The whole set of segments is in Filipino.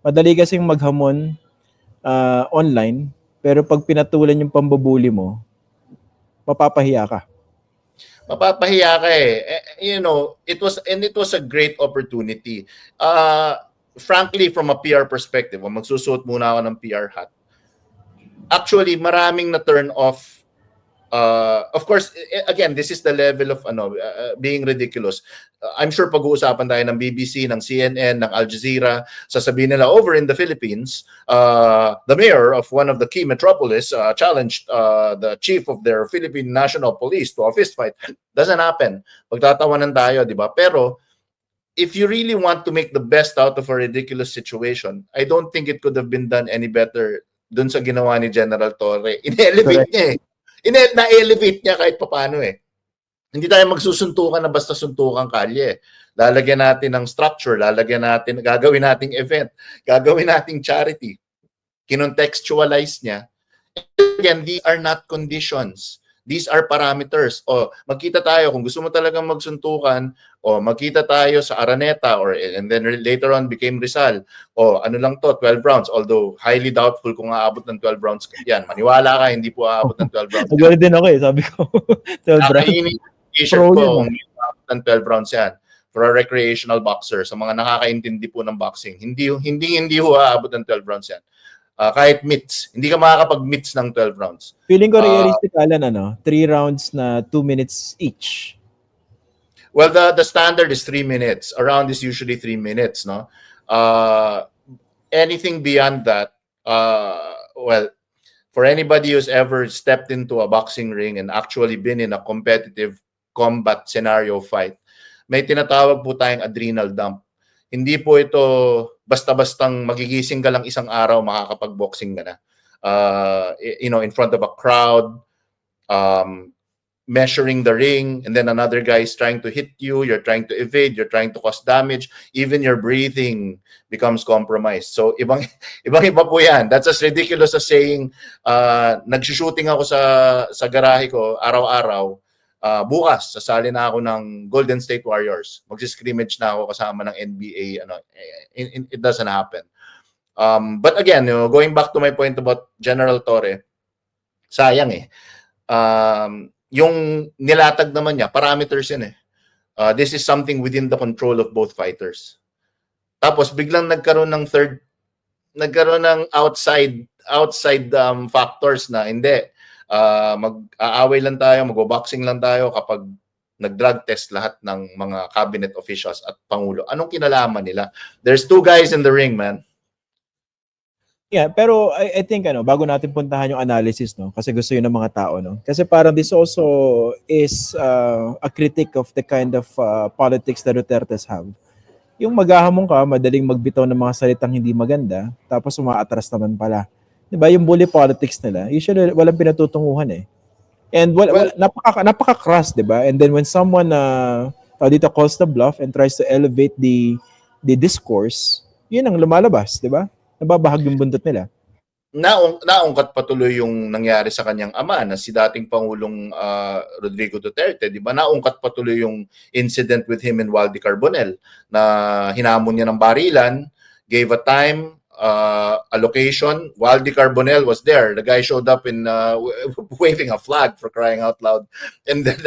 Madali kasing maghamon online, pero pag pinatulan yung pambubuli mo, mapapahiya ka. Mapapahiya ka You know, it was a great opportunity. Frankly, from a PR perspective, magsusuot muna ako ng PR hat. Actually, maraming na turn off. Of course, again, this is the level of being ridiculous. I'm sure pag-uusapan tayo ng BBC, ng CNN, ng Al Jazeera, sasabihin nila over in the Philippines, the mayor of one of the key metropolis challenged the chief of their Philippine National Police to a fist fight. Doesn't happen. Pagtatawanan tayo, di ba? Pero if you really want to make the best out of a ridiculous situation, I don't think it could have been done any better dun sa ginawa ni General Torre. In-elevate niya na-elevate niya kahit papaano Hindi tayo magsusuntukan na basta suntukan kalye. Lalagyan natin ng structure, gagawin nating event, gagawin nating charity. Kinontextualize niya. Again, these are not conditions. These are parameters. Magkita tayo kung gusto mo talagang magsuntukan, magkita tayo sa Araneta and then later on became Rizal. Ano lang to, 12 rounds. Although highly doubtful kung aabot ng 12 rounds yan. Maniwala ka, hindi po aabot ng 12 rounds. Nagwala din ako sabi ko. 12 rounds. T-shirt ko kung aabot ng 12 rounds yan. For a recreational boxer, sa mga nakakaintindi po ng boxing, hindi aabot ng 12 rounds yan. Kahit mitts, hindi ka makakapag-mitts ng 12 rounds. Feeling ko realistic, Alan, 3 rounds na 2 minutes each. Well, the standard is 3 minutes. A round is usually 3 minutes, no? Anything beyond that, well, for anybody who's ever stepped into a boxing ring and actually been in a competitive combat scenario fight, may tinatawag po tayong adrenal dump. Hindi po ito basta-bastang magigising ka lang isang araw, makakapag-boxing ka na. In front of a crowd, measuring the ring, and then another guy is trying to hit you, you're trying to evade, you're trying to cause damage, even your breathing becomes compromised. So, ibang-iba po yan. That's as ridiculous as saying, nagsushooting ako sa garahe ko araw-araw, bukas, sasali na ako ng Golden State Warriors. Mag-scrimmage na ako kasama ng NBA. It doesn't happen. But again, going back to my point about General Torre, sayang yung nilatag naman niya, parameters yun This is something within the control of both fighters. Tapos biglang nagkaroon ng outside factors na hindi. Mag-aaway lang tayo, mag-boxing lang tayo kapag nag-drug test lahat ng mga cabinet officials at pangulo. Anong kinalaman nila? There's 2 guys in the ring, man. Yeah, pero I think bago natin puntahan yung analysis, no, kasi gusto yun ng mga tao, no. Kasi parang this also is a critique of the kind of politics that Duterte's have. Yung maghahamon ka, madaling magbitaw ng mga salitang hindi maganda, tapos umaatras naman pala. Diba, yung bully politics nila, usually walang pinatutunguhan And napaka-crass, diba? And then when someone dito calls the bluff and tries to elevate the discourse, yun ang lumalabas, diba? Nababahag yung buntot nila. Naungkat patuloy yung nangyari sa kanyang ama na si dating Pangulong Rodrigo Duterte, di ba? Naungkat patuloy yung incident with him and Waldy Carbonell na hinamon niya ng barilan, gave a time, a location. Waldy Carbonell was there. The guy showed up in waving a flag, for crying out loud, and then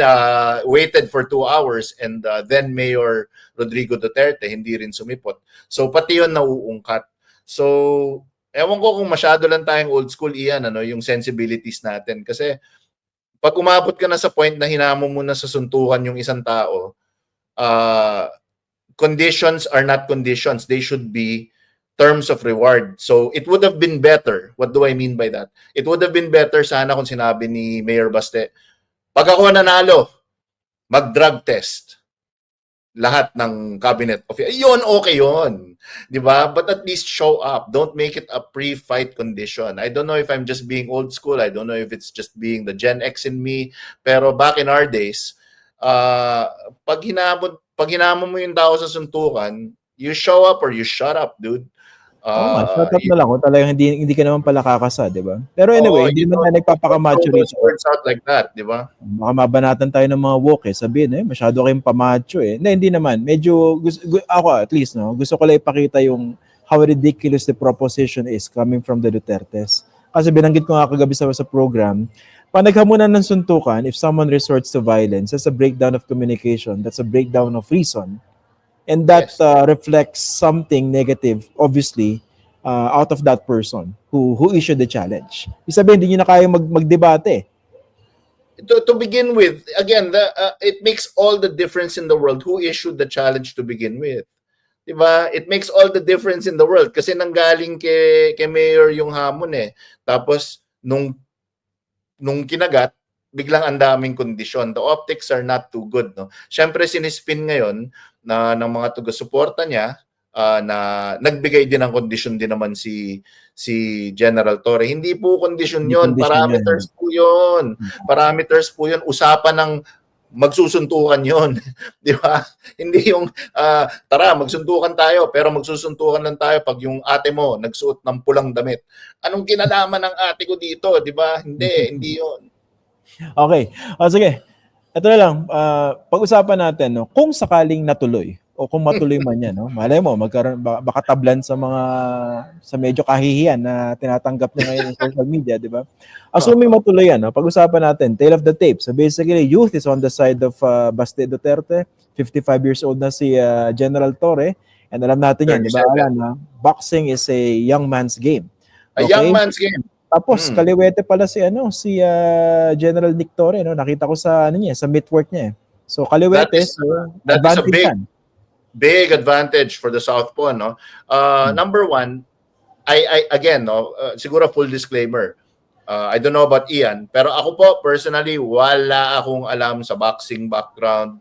waited for 2 hours, and then Mayor Rodrigo Duterte hindi rin sumipot. So pati yun nauungkat. So ewan ko kung masyado lang tayong old school yung sensibilities natin. Kasi pag umabot ka na sa point na hinamon mo na sa suntukan yung isang tao, conditions are not conditions. They should be terms of reward. So it would have been better. What do I mean by that? It would have been better sana kung sinabi ni Mayor Baste, pag ako nanalo, mag-drug test lahat ng cabinet official. Yun, okay yun. Di ba? But at least show up. Don't make it a pre-fight condition. I don't know if I'm just being old school. I don't know if it's just being the Gen X in me. Pero back in our days, pag hinamon mo yung tao sa suntukan, you show up or you shut up, dude. Shut up na lang kung talagang hindi ka naman pala kakasa, di ba? Pero anyway, hindi naman tayo nagpapakamacho rito. Words out like that, di ba? Baka mabanatan tayo ng mga woke sabihin masyado kayong pamacho Hindi naman. Medyo, ako at least, no, gusto ko lang ipakita yung how ridiculous the proposition is coming from the Dutertes. Kasi binanggit ko nga kagabi sa program, pag naghamunan ng suntukan, if someone resorts to violence, that's a breakdown of communication, that's a breakdown of reason, and that Yes. reflects something negative, obviously, out of that person who issued the challenge. Ibig sabihin, hindi nyo na kaya magdebate. To begin with, again, it makes all the difference in the world who issued the challenge to begin with. Diba? It makes all the difference in the world kasi nanggaling kay Mayor yung hamon eh. Tapos nung kinagat, biglang ang daming kondisyon. The optics are not too good, no. Syempre sinispin ngayon ng mga taga-suporta niya na nagbigay din ng kondisyon din naman si General Torre. Hindi po kondisyon Hindi 'yon, kondisyon parameters po 'yon. Parameters po 'yon, usapan ng magsusuntukan 'yon, 'di ba? Hindi yung tara magsuntukan tayo pero magsusuntukan lang tayo pag yung ate mo nagsuot ng pulang damit. Anong kinalaman ng ate ko dito, 'di ba? Hindi 'yon. Okay. Sige. Ito na lang, pag-usapan natin, no, kung sakaling natuloy o kung matuloy man yan, no, malay mo, magkaroon, baka tablan sa medyo kahihiyan na tinatanggap na ngayon sa social media, di ba? Assuming matuloy yan, no, pag-usapan natin, tale of the tape. So basically, youth is on the side of Baste Duterte, 55 years old na si General Torre, and alam natin yan, di ba, 37. Alan, na boxing is a young man's game. A young man's game. Tapos kaliwete pala si General Nick Torre, no? Nakita ko sa sa meetwork niya. So kaliwete, that is a big yan. advantage for the Southpaw, no. Number one, I again, no, siguro full disclaimer. I don't know about Ian, pero ako po personally wala akong alam sa boxing background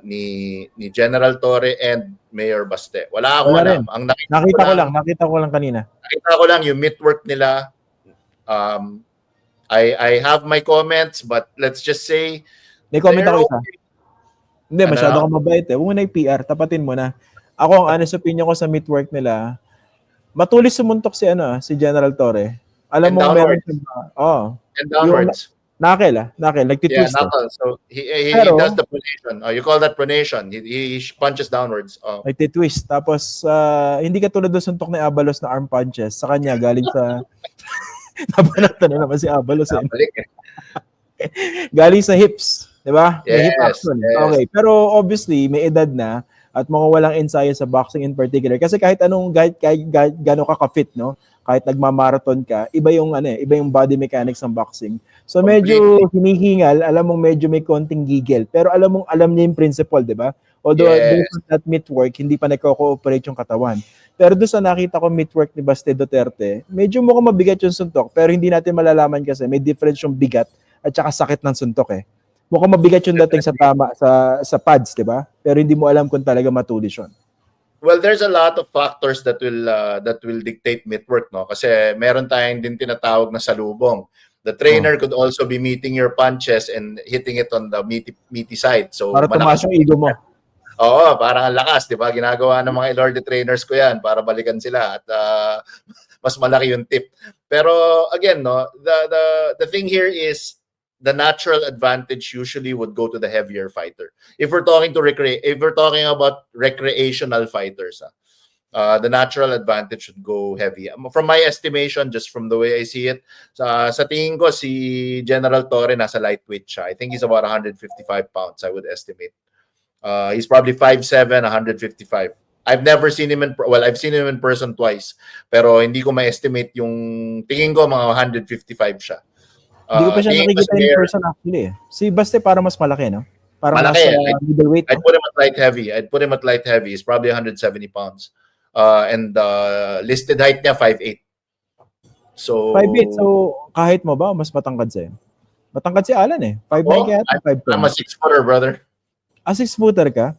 ni General Torre and Mayor Baste. Wala akong alam. Ang nakita ko lang kanina. Nakita ko lang yung meetwork nila. I have my comments, but let's just say may comment ako isa. Hindi, masyado kang mabait eh. Huwag mo na i-PR, tapatin mo na. Ako, ang honest opinion ko sa meetwork nila, matulis sumuntok si General Torre. Alam mo, meron siya, and downwards. Knuckle, nagtitwist. Yeah, knuckle. So he does the pronation. You call that pronation. He punches downwards. Nagtitwist. Tapos, hindi ka tulad ng suntok ni Abalos na arm punches. Sa kanya, galing sa... Nabanatan na naman si Abalos. Galing sa hips. Diba? Yes, hip action. Yes. Okay. Pero obviously, may edad na at mga walang ensayo sa boxing in particular. Kasi kahit gano'n ka ka-fit, no? Kahit nagmamarathon ka, iba yung body mechanics ng boxing. So medyo hinihingal, alam mong medyo may konting gigil. Pero alam niya yung principle, di ba? Although based on that meetwork, hindi pa nagko-cooperate yung katawan. Pero doon sa nakita ko meetwork ni Baste Duterte, medyo mukhang mabigat yung suntok, pero hindi natin malalaman kasi may difference yung bigat at saka sakit ng suntok eh. Mukhang mabigat yung dating sa pads, di ba? Pero hindi mo alam kung talaga matulis yun. Well, there's a lot of factors that will dictate meetwork, no? Kasi meron tayong din tinatawag na salubong. The trainer could also be meeting your punches and hitting it on the meaty side. So para tumaas yung ego mo. Oo, parang ang lakas, di ba? Ginagawa ng mga Ilorde trainers ko yan para balikan sila at mas malaki yung tip. Pero again, no, the thing here is the natural advantage usually would go to the heavier fighter. If we're talking about recreational fighters, the natural advantage should go heavy. From my estimation, just from the way I see it, sa tingin ko si General Torre nasa lightweight siya. I think he's about 155 pounds, I would estimate. He's probably 5'7", 155. I've seen him in person twice. Pero hindi ko ma-estimate yung tingin ko mga 155 siya. Hindi ko pa siya nakikita in person actually. Si Baste para mas malaki, no? Para malaki. Middleweight. I'd put him at light heavy. He's probably 170 pounds. And listed height niya 5'8". So 5'8". So kahit mo ba mas matangkad sa'yo? Matangkad si Alan eh. 5'9" kaya 5'10". I'm a 6-footer, brother. 6-footer ka?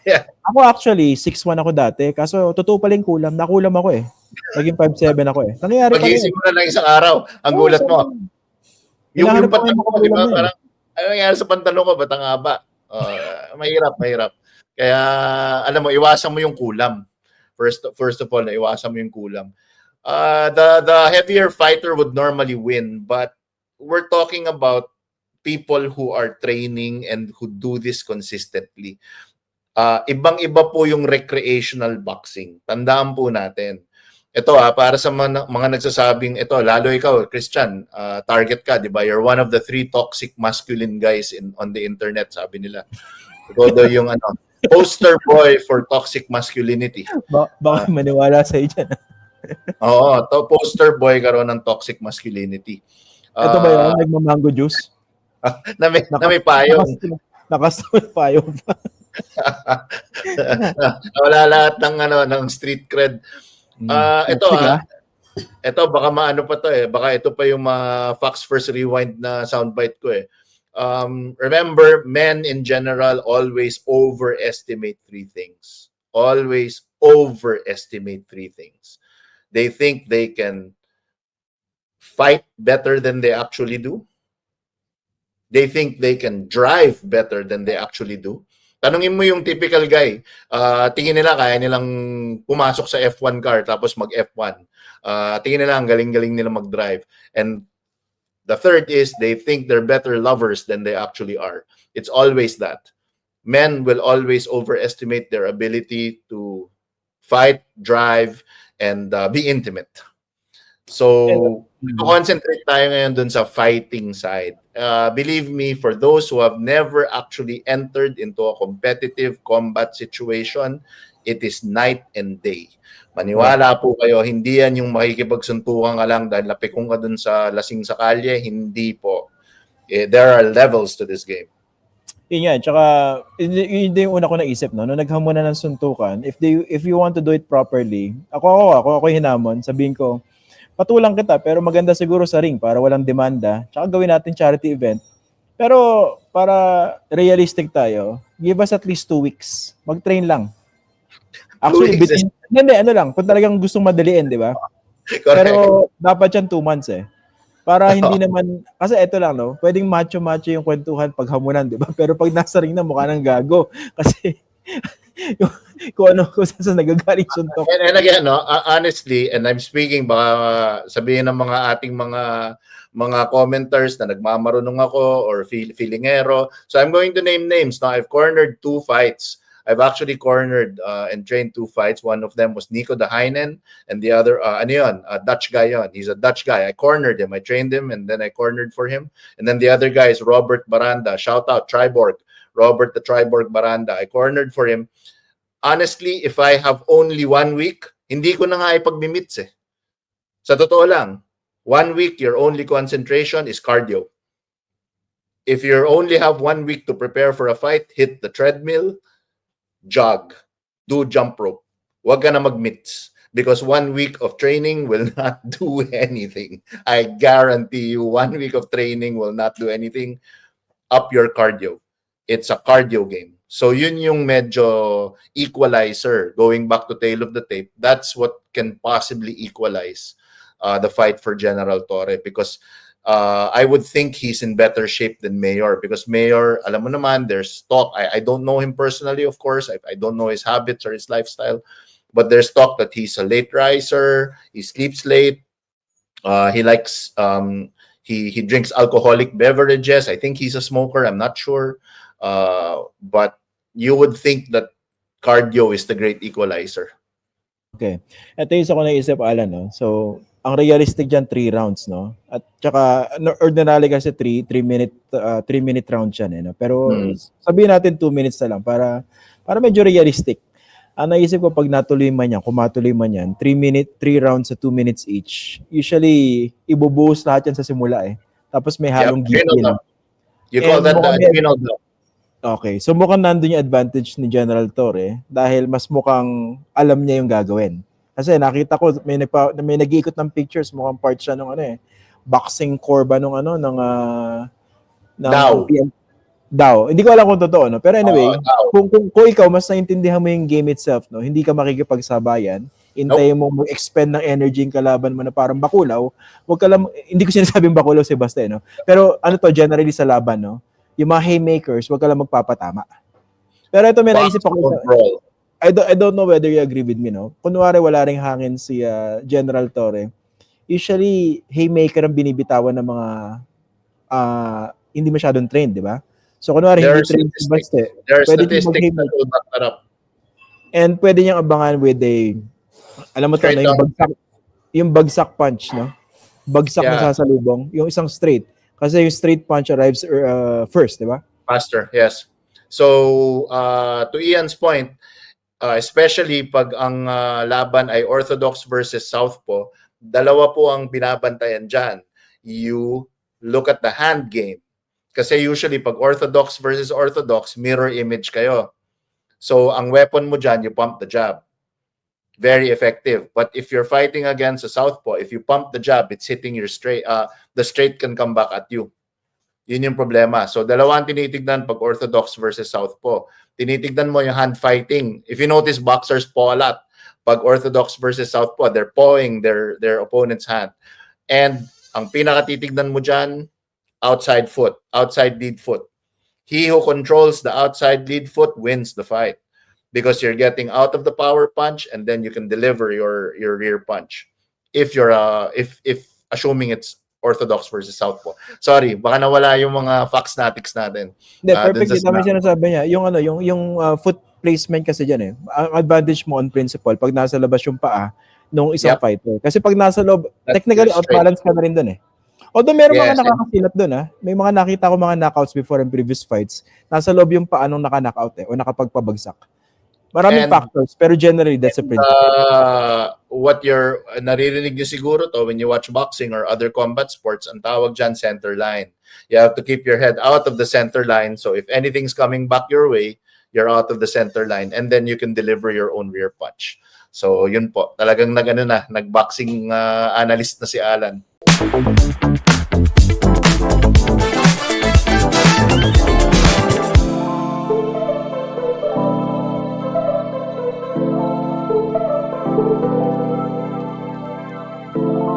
Yeah. Ako actually, 6'1" ako dati. Kaso totoo pala yung kulam. Nakulam ako eh. Naging 5'7" ako eh. Nangyayari pa rin. Mag-iisip mo na lang isang araw. Ang gulat mo. Yung pantalon ko, di ba? Parang, ano nangyari sa pantalon ko? Ba't ang haba? Mahirap. Kaya, alam mo, iwasan mo yung kulam. First of all, iwasan mo yung kulam. The heavier fighter would normally win, but we're talking about people who are training and who do this consistently. Ibang-iba po yung recreational boxing. Tandaan po natin. Ito para sa mga nagsasabing, ito, lalo ikaw, Christian, target ka, di ba? You're one of the 3 toxic masculine guys on the internet, sabi nila. Ikaw daw yung poster boy for toxic masculinity. Baka maniwala sa'yo dyan. Oo, poster boy ka ron ng toxic masculinity. Ito ba yun? Nagmamango juice? na may payong. Nakastol payong pa. Wala lahat ng street cred. Ito baka maano pa to baka ito pa yung Fox First Rewind na soundbite ko remember, men in general always overestimate 3 things. Always overestimate 3 things. They think they can fight better than they actually do. They think they can drive better than they actually do. Tanungin mo yung typical guy, tingin nila kaya nilang pumasok sa F1 car tapos mag-F1. Tingin nila ang galing-galing nila mag-drive. And the third is they think they're better lovers than they actually are. It's always that. Men will always overestimate their ability to fight, drive, and be intimate. So, concentrate tayo ngayon dun sa fighting side. Believe me, for those who have never actually entered into a competitive combat situation, it is night and day. Maniwala po kayo, hindi yan yung makikipagsuntukan ka lang dahil napikong ka dun sa lasing sa kalye. Hindi po. There are levels to this game. Yun yan. Tsaka, yun yung una ko naisip, no? Nung naghamon na ng suntukan, if you want to do it properly, ako hinamon, sabihin ko, patulang kita, pero maganda siguro sa ring para walang demanda. Tsaka gawin natin charity event. Pero para realistic tayo, give us at least 2 weeks. Mag-train lang. Actually, kung talagang gustong madaliin, di ba? Pero dapat yan 2 months Para hindi naman, kasi eto lang, no? Pwedeng macho-macho yung kwentuhan pag hamunan, di ba? Pero pag nasa ring na, mukha ng gago. Kasi, kung saan nagagaling suntok. And again, honestly, and I'm speaking, baka sabihin ng mga ating mga commenters na nagmamarunong ako or feelingero. So I'm going to name names. Now, I've cornered 2 fights. I've actually cornered and trained 2 fights. One of them was Nico de Heinen, and the other, Dutch guy yon. He's a Dutch guy. I cornered him. I trained him, and then I cornered for him. And then the other guy is Robert Baranda. Shout out, Triborg. Robert the Triborg Baranda. I cornered for him. Honestly, if I have only 1 week, hindi ko na nga ipag-mimits Sa totoo lang, 1 week, your only concentration is cardio. If you only have 1 week to prepare for a fight, hit the treadmill, jog, do jump rope. Huwag ka na mag-mitts because 1 week of training will not do anything. I guarantee you 1 week of training will not do anything. Up your cardio. It's a cardio game. So yun yung medyo equalizer. Going back to tail of the tape, that's what can possibly equalize the fight for General Torre because I would think he's in better shape than Mayor because Mayor, alam mo naman, there's talk. I don't know him personally, of course. I don't know his habits or his lifestyle, but there's talk that he's a late riser. He sleeps late. He likes he drinks alcoholic beverages. I think he's a smoker. I'm not sure, but you would think that cardio is the great equalizer. Okay. Ito yung isa ko naisip, Alan, no? So, ang realistic dyan, 3 rounds, no? At saka, ordinarily kasi 3-minute round yan, no? Pero sabihin natin 2 minutes na lang para medyo realistic. Ang naisip ko, pag natuloy man yan, kung matuloy man yan, 3 rounds sa 2 minutes each. Usually, ibubuhos lahat yan sa simula Tapos may halong gigil. You call that the adrenal block. Okay. So mukhang nandun yung advantage ni General Torre dahil mas mukhang alam niya yung gagawin. Kasi nakita ko may nag-iikot ng pictures, mukhang part siya ng boxing core ba nung Dow. Hindi ko alam kung totoo, no? Pero anyway, kung ikaw mas naintindihan mo yung game itself, no? Hindi ka makikipagsabayan, hintayin mo mag-expend ng energy yung kalaban mo na parang bakulaw, wag ka lang, hindi ko sinasabing bakulaw si Basta, no? Pero generally sa laban, no? Yung mga haymakers, wag ka lang magpapatama. Pero ito may naisip ako. I don't know whether you agree with me, no? Kunwari wala ring hangin si General Torre. Usually, haymaker ang binibitawan ng mga hindi masyadong trained, di ba? So kunwari There hindi are trained si statistics. Baste, There are pwede niyang statistics that mag-haymaker. will back that up. And pwede niyang abangan with a, alam mo to, Straight no, down. yung bagsak punch, no? Bagsak na Yeah. sasalubong, yung isang straight. Kasi yung straight punch arrives first, di ba? Faster, yes. So, to Ian's point, especially pag ang laban ay orthodox versus southpaw, dalawa po ang binabantayan dyan. You look at the hand game. Kasi usually pag orthodox versus orthodox, mirror image kayo. So, ang weapon mo dyan, you pump the jab. Very effective. But if you're fighting against a southpaw, if you pump the jab, it's hitting your straight. The straight can come back at you. Yun yung problema. So, dalawang tinitignan pag orthodox versus southpaw. Tinitignan mo yung hand fighting. If you notice, boxers paw a lot. Pag orthodox versus southpaw, they're pawing their opponent's hand. And ang pinakatitignan mo dyan, outside foot, outside lead foot. He who controls the outside lead foot wins the fight because you're getting out of the power punch and then you can deliver your rear punch. If you're if assuming it's orthodox versus southpaw. Sorry, baka nawala yung mga facts natics natin. Hindi, Dun perfect. sa Tama yung sinasabi niya. Yung ano, yung foot placement kasi diyan eh. Ang advantage mo on principle pag nasa labas yung paa nung isang Yep. fighter. Kasi pag nasa loob, That's technically your straight. outbalance ka na rin doon eh. Although meron mga Yes, and- nakakasilap doon ah. May mga nakita ko mga knockouts before in previous fights. Nasa loob yung paa nung naka-knockout eh o nakapagpabagsak. Maraming And- factors pero generally that's a principle. What you're naririnig nyo siguro to when you watch boxing or other combat sports, ang tawag dyan center line. You have to keep your head out of the center line. So if anything's coming back your way, you're out of the center line and then you can deliver your own rear punch. So yun po, talagang nag-boxing analyst na si Alan.